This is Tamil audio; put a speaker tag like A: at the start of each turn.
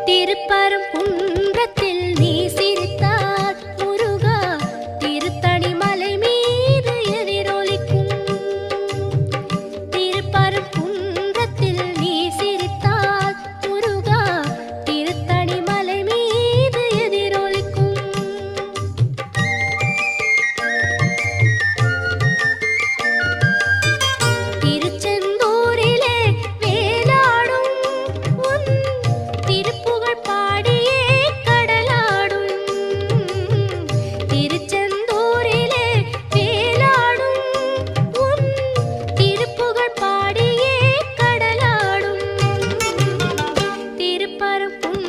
A: திருப்பரங்குன்றத்தில் நீ சிரித்தால் முருகா திருத்தணி மலை மீது எதிரொலிக்கும். திருப்பரங்குன்றத்தில் நீ சிரித்தால் முருகா திருத்தணி மலை மீது எதிரொலிக்கும். திருச்செந்தூரிலே வேலாடும் உன் திருப்புகழ் பாடியே கடலாடும். திருச்செந்தூரிலே வேலாடும் உன் திருப்புகழ் பாடியே கடலாடும். திருப்பரங்குன்றத்தில்